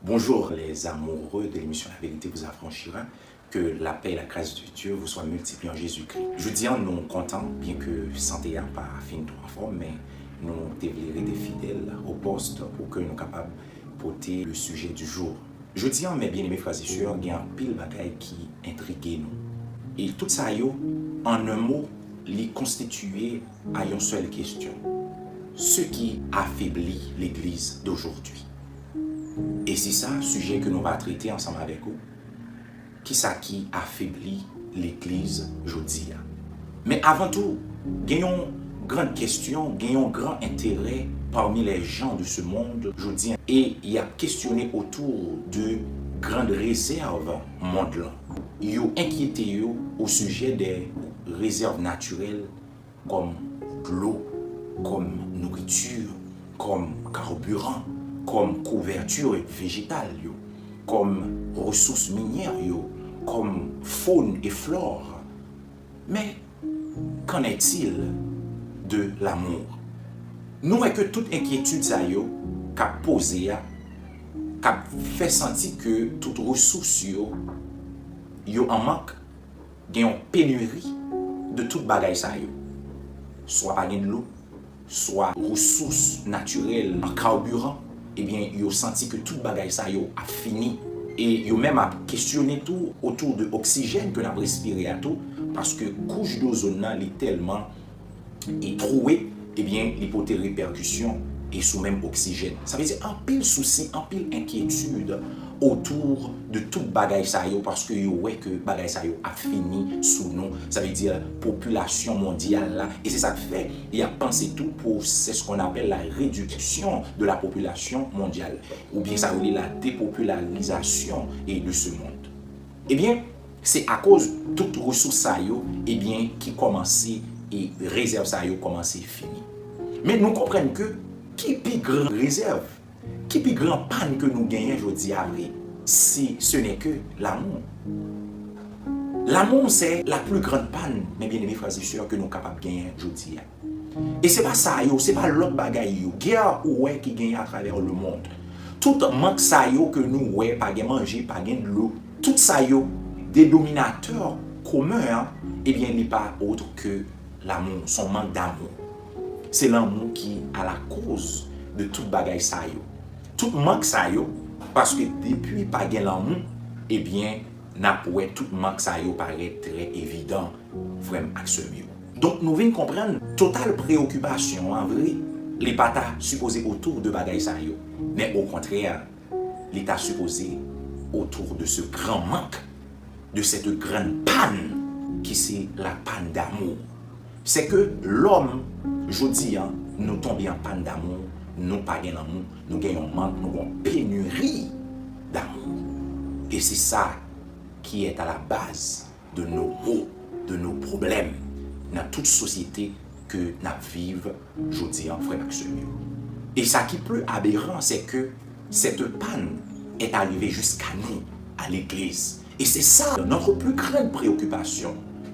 Bonjour les amoureux de l'émission La Vérité vous affranchira. Que la paix et la grâce de Dieu vous soient multipliées en Jésus-Christ. Je dis en nous content, bien que santé n'a pas fini de trois fois, mais nous devons des fidèles au poste pour que nous soyons capables de porter le sujet du jour. Je dis en mes bien-aimés frères et sœurs, il y a un pile bagaille qui intrigue nous. Et tout ça, en un mot, les constitué à une seule question. Ce qui affaiblit l'Église d'aujourd'hui. Et c'est ça le sujet que nous allons traiter ensemble avec vous. Qui ça qui affaiblit l'Église aujourd'hui? Mais avant tout, gagnons grande question, gagnons grand intérêt parmi les gens de ce monde aujourd'hui. Et il y a questionné autour de grandes réserves mondiales. Il y a inquiété au sujet des réserves naturelles comme l'eau, comme nourriture, comme carburant, comme couverture végétale, comme ressources minières, comme faune et flore. Mais qu'en est-il de l'amour? Nous voyons que toute inquiétude qu'a posé, qu'a fait sentir que toute ressource en manque, il y a une pénurie de toute bagaille ça soit pas de l'eau, soit ressources naturelles en carburant. Eh bien, ils ont senti que toute bagaille ça a fini. Et ils ont même questionné tout autour de l'oxygène que nous avons respiré à tout. Parce que la couche d'ozone est tellement trouée, eh bien, il peut avoir des répercussions et sous même oxygène. Ça veut dire un pile souci, un pile inquiétude autour de toute bagaille ça parce que ouais que bagaille ça a fini sous nous. Ça veut dire population mondiale là. Et c'est ça que fait. Il a pensé tout pour c'est ce qu'on appelle la réduction de la population mondiale. Ou bien ça veut dire la dépopularisation de ce monde. Eh bien, c'est à cause de toute ressource ça eh bien qui commençait et réserve ça commençait fini. Mais nous comprenons que qui plus grand réserve, qui plus grand panne que nous gagnons aujourd'hui si ce n'est que l'amour. L'amour c'est la plus grande panne, mes bien-aimés frères et sœurs, que nous sommes capables de gagner aujourd'hui. Et c'est pas ça c'est pas l'autre bagaille guerre qui gagne à travers le monde. Tout manque ça que nous pas de manger, pas de l'eau, tout ça des dominateurs communs, eh bien n'est pas autre que l'amour, son manque d'amour. C'est l'amour qui est à la cause de toute bagaille ça tout manque ça parce que depuis pas de l'amour, eh bien tout manque ça paraît très évident vraiment à ce mieux. Donc nous venons comprendre totale préoccupation en vrai les patas supposés autour de bagaille ça mais au contraire l'état supposé autour de ce grand manque, de cette grande panne qui c'est la panne d'amour. C'est que l'homme, je dis, nous tombons en panne d'amour, nous pas d'amour, nous gagnons manque, nous avons pénurie d'amour. Et c'est ça qui est à la base de nos maux, de nos problèmes dans toute société que nous vivons, je dis, frère Maxime. Et ça qui est plus aberrant, c'est que cette panne est arrivée jusqu'à nous, à l'église. Et c'est ça notre plus grande préoccupation.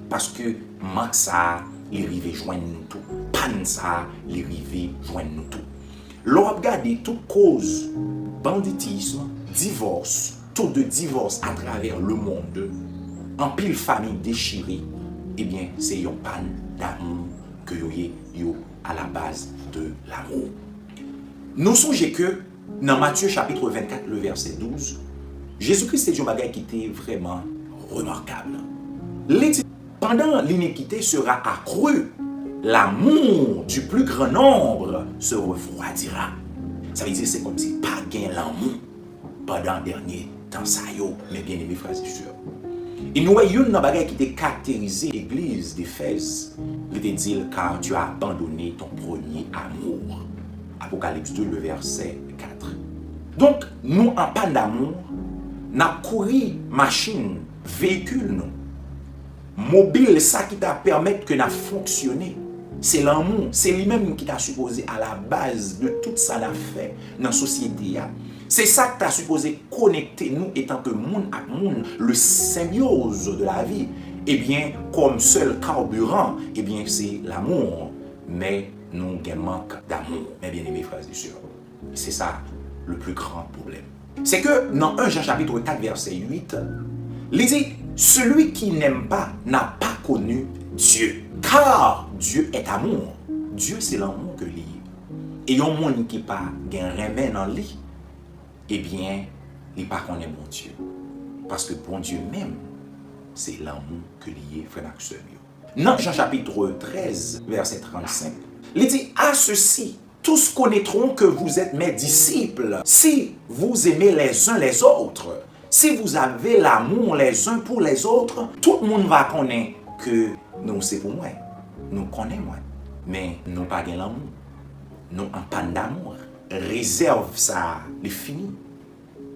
Parce que manque ça, les rivets joignent nous tout. Panne ça, les rivets joignent nous tout. L'on regarde toute cause, banditisme, divorce, taux de divorce à travers le monde, en pile famille déchirée, eh bien, c'est une panne d'amour que yo à la base de l'amour. Nous songeons que dans Matthieu chapitre 24, le verset 12, Jésus-Christ est un bagage qui était vraiment remarquable. Pendant l'iniquité sera accrue, l'amour du plus grand nombre se refroidira. Ça veut dire que c'est comme si pas gain l'amour pendant le dernier temps, mes bien-aimés frères et sœurs. Et nous voyons une bagage qui était caractérisée l'église d'Éphèse. Il était dit car tu as abandonné ton premier amour. Apocalypse 2, le verset 4. Donc, nous en panne d'amour, nous avons couru machine, véhicule, nous. Mobile, ça qui t'a permis que nous fonctionner. C'est l'amour, c'est lui-même qui t'a supposé à la base de tout ça l'a fait dans la société. C'est ça qui t'a supposé connecter nous étant que monde à monde, le symbiose de la vie. Eh bien, comme seul carburant, eh bien, c'est l'amour. Mais nous avons un manque d'amour, mes bien-aimés frères et sœurs. C'est ça le plus grand problème. C'est que dans 1 Jean chapitre 4 verset 8, il dit, celui qui n'aime pas n'a pas connu Dieu. Car Dieu est amour. Dieu c'est l'amour que lié. Et un monde qui pas gain remède dans lui, eh bien, il pas connaît bon Dieu. Parce que bon Dieu même, c'est l'amour que lié frère et sœur. Dans Jean chapitre 13 verset 35, il dit, à ceci, tous connaîtront que vous êtes mes disciples si vous aimez les uns les autres. Si vous avez l'amour les uns pour les autres, tout le monde va connaître que nous c'est pour moi. Nous connaissons moi. Mais nous pas l'amour. Nous en panne d'amour. Réserve ça, c'est fini.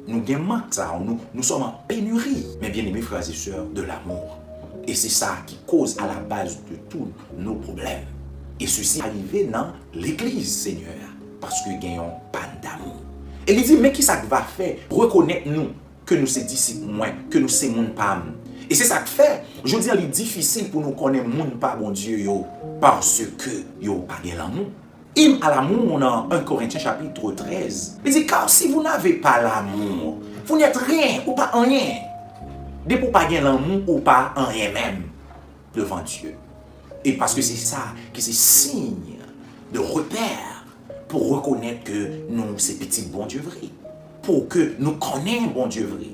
Nous gagnons ça, nous sommes en pénurie. Mais bien aimés frères et sœurs, de l'amour. Et c'est ça qui cause à la base de tous nos problèmes. Et ceci arrivé dans l'église, Seigneur, parce que nous gagnons pas d'amour. Et il dit, mais qui ça va faire? Reconnaître nous que nous sommes disciples moins, que nous sommes mon pas. Et c'est ça que fait, je dis, il est difficile pour nous connaître mon pas, bon Dieu, parce que yo pas de l'amour. Il a l'amour dans 1 Corinthiens chapitre 13. Il dit, car si vous n'avez pas l'amour, vous n'êtes rien ou pas en rien. Dès pour pas gagner l'amour ou pas en rien même devant Dieu. Et parce que c'est ça qui c'est signe de repère pour reconnaître que nous, c'est petit bon Dieu vrai. Pour que nous connaissions bon Dieu vrai.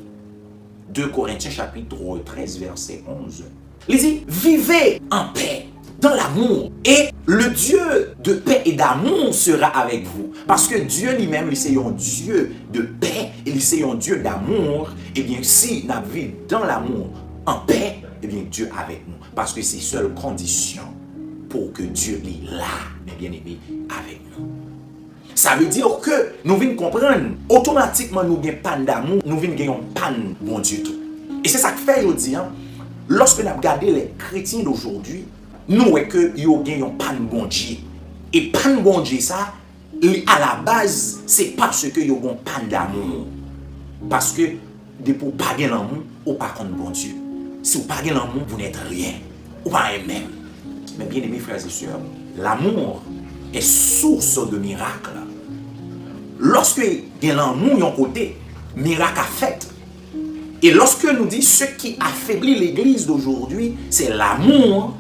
2 Corinthiens chapitre 13 verset 11. Il dit, vivez en paix, dans l'amour. Et le Dieu de paix et d'amour sera avec vous. Parce que Dieu lui-même, il c'est un Dieu de paix, et il c'est un Dieu d'amour. Et bien, si nous vivons dans l'amour, en paix, et bien Dieu avec nous. Parce que c'est seule condition pour que Dieu est là, mais bien aimé, avec nous. Ça veut dire que nous venons comprendre, automatiquement nous avons panne d'amour, nous venons gagner panne bon Dieu tout. Et c'est ça que fait aujourd'hui, lorsque nous regardons les chrétiens d'aujourd'hui, nous voyons que nous avons panne bon Dieu. Et panne bon Dieu, ça, à la base, c'est parce que nous avons panne d'amour. Parce que, pour ne pas gagner l'amour, ou pas contre bon Dieu. Si vous ne n'avez pas l'amour, vous n'êtes rien. Ou pas même. Mais bien aimés frères et sœurs, l'amour est source de miracles. Lorsque il y a l'amour d'un côté, miracle a fait. Et lorsque nous disons ce qui affaiblit l'église d'aujourd'hui, c'est l'amour.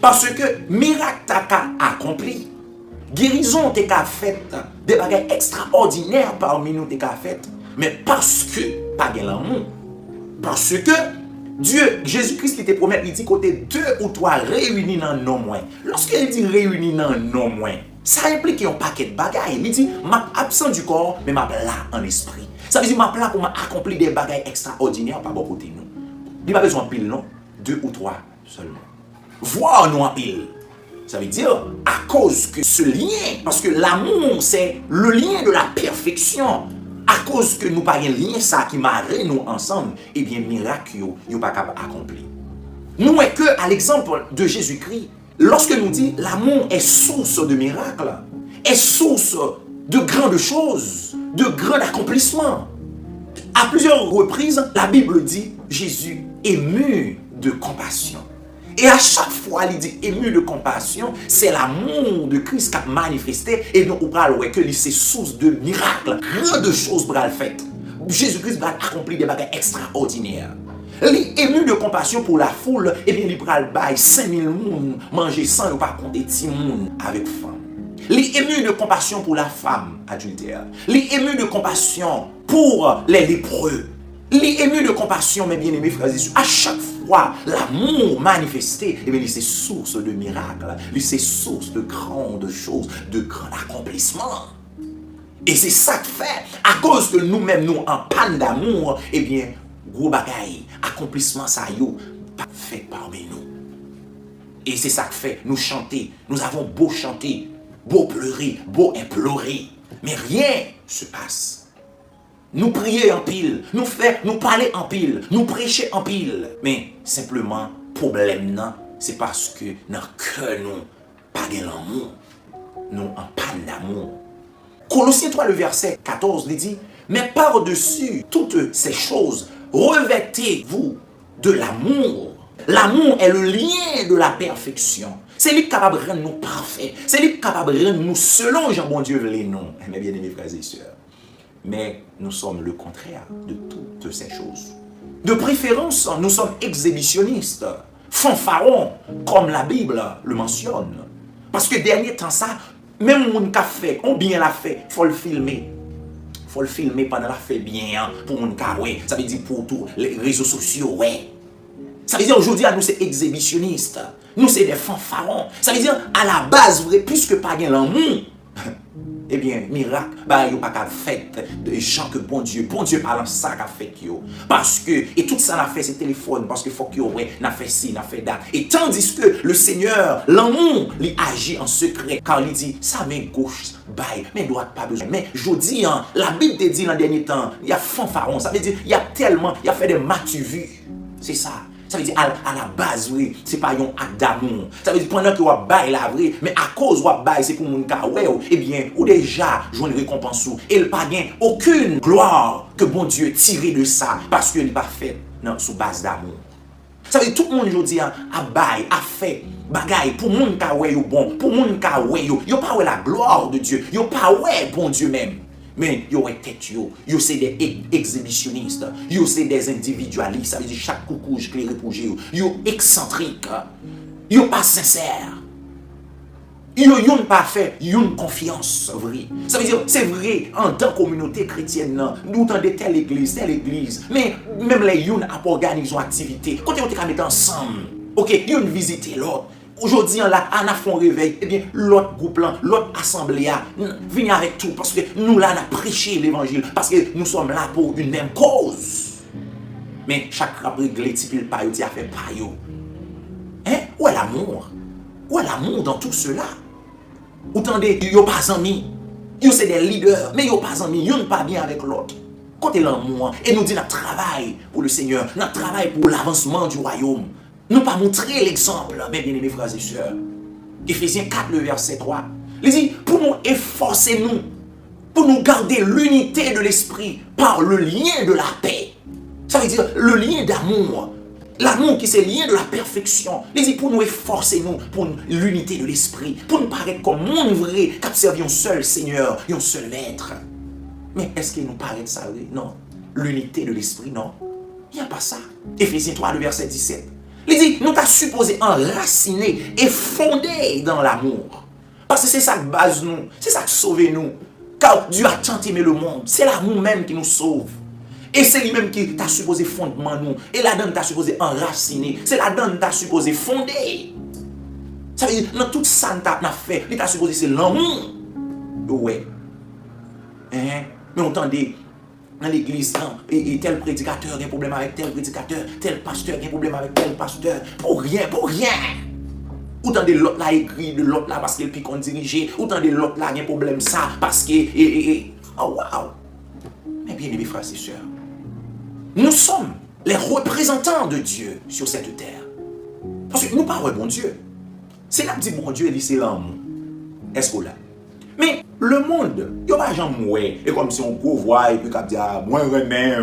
Parce que miracle t'a accompli. Guérison t'a fait. Des bagages extraordinaires parmi nous t'a fait. Mais parce que pas de l'amour. Parce que Dieu, Jésus-Christ qui te promet, il dit côté 2 ou 3 réunis dans nos moins. Lorsqu'il dit réunis dans nos moins, ça implique un paquet de bagailles. Il dit, m'a absent du corps, mais m'a là en esprit. Ça veut dire, m'a là pour m'accomplir des bagailles extraordinaires par bon côté nous. Il n'y a pas besoin de pile, non? 2 ou 3 seulement. Voir nous en pile. Ça veut dire, à cause que ce lien, parce que l'amour, c'est le lien de la perfection. À cause que nous pas un lien ça qui marre nous ensemble, eh bien miracle yo pas capable accomplir. Nous est que à l'exemple de Jésus-Christ, lorsque nous dit l'amour est source de miracles, est source de grandes choses, de grands accomplissements. À plusieurs reprises, la Bible dit Jésus ému de compassion. Et à chaque fois, il dit ému de compassion, c'est l'amour de Christ qui a manifesté. Et nous, on parle que c'est source de miracles, grandes choses pour le fait. Jésus-Christ va accomplir des bagages extraordinaires. Il est ému de compassion pour la foule, et bien il va bailler 5000 personnes, manger sans ne pas compter 10 personnes avec faim. Il est ému de compassion pour la femme adultère. Il est ému de compassion pour les lépreux. Il est ému de compassion, mes bien-aimés frères et sœurs. À chaque fois, l'amour manifesté, eh bien, c'est source de miracles, c'est source de grandes choses, de grands accomplissements. Et c'est ça que fait, à cause que nous-mêmes, nous, en panne d'amour, eh bien, gros bagaille, accomplissement, ça y est, pas fait parmi nous. Et c'est ça que fait, nous chanter, nous avons beau chanter, beau pleurer, beau implorer, mais rien se passe. Nous prier en pile, nous parler en pile, nous prêcher en pile. Mais simplement, problème non, c'est parce que dans le cœur nous, pas de l'amour. Nous en panne d'amour. Colossiens 3, le verset 14, il dit, mais par-dessus toutes ces choses, revêtez-vous de l'amour. L'amour est le lien de la perfection. C'est lui qui est capable de rendre nous parfaits. C'est lui qui est capable de rendre nous selon Jean bon Dieu les noms. Mes bien-aimés frères et sœurs. Mais nous sommes le contraire de toutes ces choses. De préférence, nous sommes exhibitionnistes, fanfarons, comme la Bible le mentionne. Parce que dernier temps ça, même mon qui a fait, on bien l'a fait, il faut le filmer. Il faut le filmer pendant la fait bien, pour mon cas, ouais. Ça veut dire pour tous les réseaux sociaux, ouais. Ça veut dire aujourd'hui, nous c'est exhibitionnistes. Nous c'est des fanfarons. Ça veut dire à la base, vrai, puisque pas bien l'amour, eh bien, miracle, bah, yo pas qu'à fait de gens que bon Dieu parle ça qu'a fait yo. Parce que, et tout ça n'a fait ses téléphones, parce que faut que ouais, n'a fait ci, n'a fait ça. Et tandis que le Seigneur, l'amour, il agit en secret, car il dit, ça main gauche, bail, mais droite pas besoin. Mais je dis, hein, la Bible te dit dans le dernier temps, il y a fanfaron, ça veut dire, il y a tellement, il y a fait des matu-vues. C'est ça. Ça veut dire, à la base, oui, c'est pas un acte d'amour. Ça veut dire, pendant que vous bail la vraie, mais à cause vous bail, c'est pour mon cas, ouais, eh bien, ou déjà, jouer une récompense, et il pas gain aucune gloire que bon Dieu tire de ça, parce qu'il n'est pas fait, non, sous base d'amour. Ça veut dire, tout le monde aujourd'hui a bail, a fait, bagaille, pour mon cas, ouais, bon, pour mon cas, ouais, yo pas ouais la gloire de Dieu, yo pas ouais, bon Dieu même. Mais yo est tête yo c'est des exhibitionnistes, yo c'est des individualistes, ça veut dire chaque coucou éclairé pour yo excentrique, yo pas sincère. Yo pas fait, une confiance vrai. Ça veut dire c'est vrai en tant que communauté chrétienne, nous tendez telle église, mais même les yon a organisé une activité, quand on te mettre ensemble. OK, yon visiter l'autre. Aujourd'hui, on a fait un réveil, eh bien, l'autre groupe, l'autre assemblée, vient avec tout, parce que nous, là, on a prêché l'évangile, parce que nous sommes là pour une même cause. Mais chaque rappel, il pas, il a fait pas, yo. Hein? Où est l'amour? Où est l'amour dans tout cela? Autant de, yo pas amis, yo c'est des leaders, mais yo pas amis, yo ne pas bien avec l'autre. Côté l'amour, et nous dit, notre travail pour le Seigneur, notre travail pour l'avancement du royaume. Nous pas montrer l'exemple, mes bien-aimés frères et sœurs. Éphésiens 4, le verset 3. Il dit, pour nous efforcer nous, pour nous garder l'unité de l'esprit par le lien de la paix. Ça veut dire le lien d'amour. L'amour qui c'est le lien de la perfection. Il dit, pour nous efforcer nous, pour l'unité de l'esprit, pour nous paraître comme monde vrai, qu'observe un seul Seigneur, un seul Maître. Mais est-ce qu'il nous paraît ça? Non. L'unité de l'esprit, non. Il n'y a pas ça. Éphésiens 3, le verset 17. Il dit, nous t'as supposé enraciner et fonder dans l'amour. Parce que c'est ça qui base nous, c'est ça qui sauve nous. Car Dieu a tant aimé le monde, c'est l'amour même qui nous sauve. Et c'est lui-même qui t'a supposé fondement nous. Et là-dedans, t'as supposé enraciner. C'est là-dedans, t'as supposé fonder. Ça veut dire, dans tout ça, t'as fait, il t'a supposé, c'est l'amour. Ouais. Hein? Mais entendez, dans l'église, et tel prédicateur a un problème avec tel prédicateur, tel pasteur a un problème avec tel pasteur, pour rien. Autant de l'autre là écrit de l'autre là parce qu'il pique en dirigé, autant de l'autre là a un problème ça parce que, oh wow. Mais bien aimés frères et sœurs, nous sommes les représentants de Dieu sur cette terre. Parce que nous parlons bon Dieu. C'est là que dit bon Dieu, c'est l'amour. Est-ce que là? Mais le monde, il n'y a pas jamais et comme si on voit et puis qu'on dit moi remets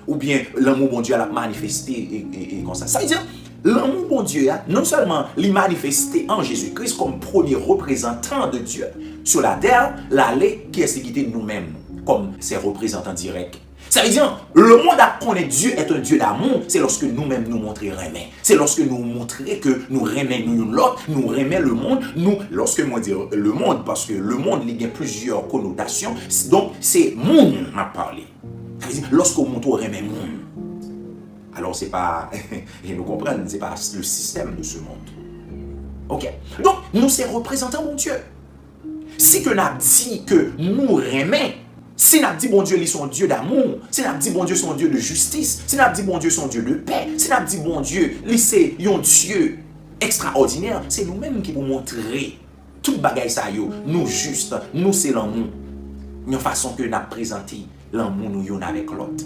ou bien l'amour bon Dieu a manifesté et comme ça. Ça veut dire l'amour bon Dieu non seulement l'y manifesté en Jésus-Christ comme premier représentant de Dieu sur la terre, l'aller qui est sécurité de nous-mêmes comme ses représentants directs. Ça veut dire, le monde a connaît Dieu est un Dieu d'amour, c'est lorsque nous-mêmes nous montrons remet. C'est lorsque nous montrons que nous remet nous l'autre, nous remet le monde, nous, lorsque moi dire le monde, parce que le monde il y a plusieurs connotations, donc c'est monde à parler. Ça veut dire, lorsqu'on montre remet monde. Alors c'est pas, et nous comprenons, c'est pas le système de ce monde. Ok? Donc, nous sommes représentants de Dieu. Si que nous avons dit que nous remet, si nous avons dit bon Dieu, il est son Dieu d'amour, si nous avons dit bon Dieu, son Dieu de justice, si nous avons dit bon Dieu, son Dieu de paix, si nous avons dit bon Dieu, c'est un Dieu extraordinaire, c'est nous-mêmes qui vous montrer tout bagaille ça yo, nous juste, nous c'est l'amour. Une façon que nous avons présenté l'amour nous yon avec l'autre.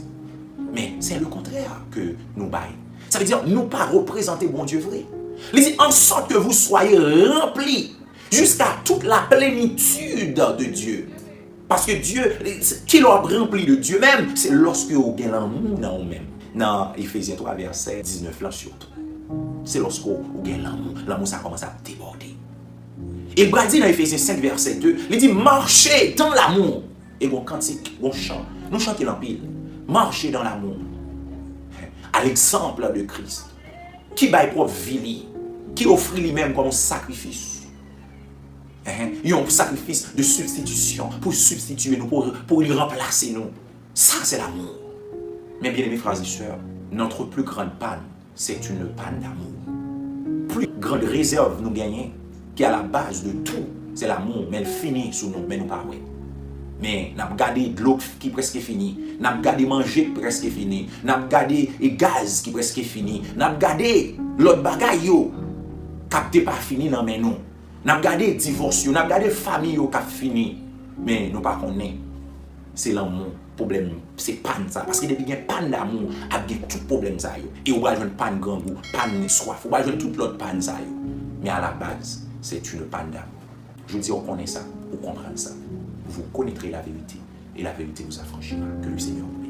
Mais c'est le contraire que nous baillons. Ça veut dire nous pas représenter bon Dieu vrai. Il dit en sorte que vous soyez remplis jusqu'à toute la plénitude de Dieu. Parce que Dieu, qui l'a rempli de Dieu même, c'est lorsque vous avez l'amour dans vous-même. Dans Éphésiens 3, verset 19, là surtout. C'est lorsque vous avez l'amour. L'amour, ça commence à déborder. Et il dit dans Éphésiens 5, verset 2, il dit marchez dans l'amour. Et bon cantique, bon chant, Nous chantons en pile. Marcher dans l'amour. À l'exemple de Christ. Qui baille propre vie, qui offre lui-même comme un sacrifice. Un sacrifice de substitution pour substituer nous, pour lui remplacer nous. Ça, c'est l'amour. Mais bien aimés frères et sœurs, notre plus grande panne, c'est une panne d'amour. Plus grande réserve nous gagnons, qui est à la base de tout, c'est l'amour. Mais elle finit sous nous, mais nous pas. Mais nous avons gardé de l'eau qui est presque fini. Nous avons gardé manger qui est presque fini. Nous avons gardé le gaz qui est presque fini. Nous avons gardé l'autre bagaille qui n'est pas fini dans nous. Nous avons gardé le divorce, nous avons gardé la famille qui est fini. Mais nous ne pas connaître. C'est l'amour. Problème, c'est panne ça. Parce que depuis qu'il y a panne d'amour, il y a tout problème ça. Et on va jouer une panne grand goût, panne soif, on va jouer toute l'autre panne ça. Mais à la base, c'est une panne d'amour. Je vous dis, on connaît ça, on comprend ça. Vous connaîtrez la vérité et la vérité vous affranchira. Que le Seigneur vous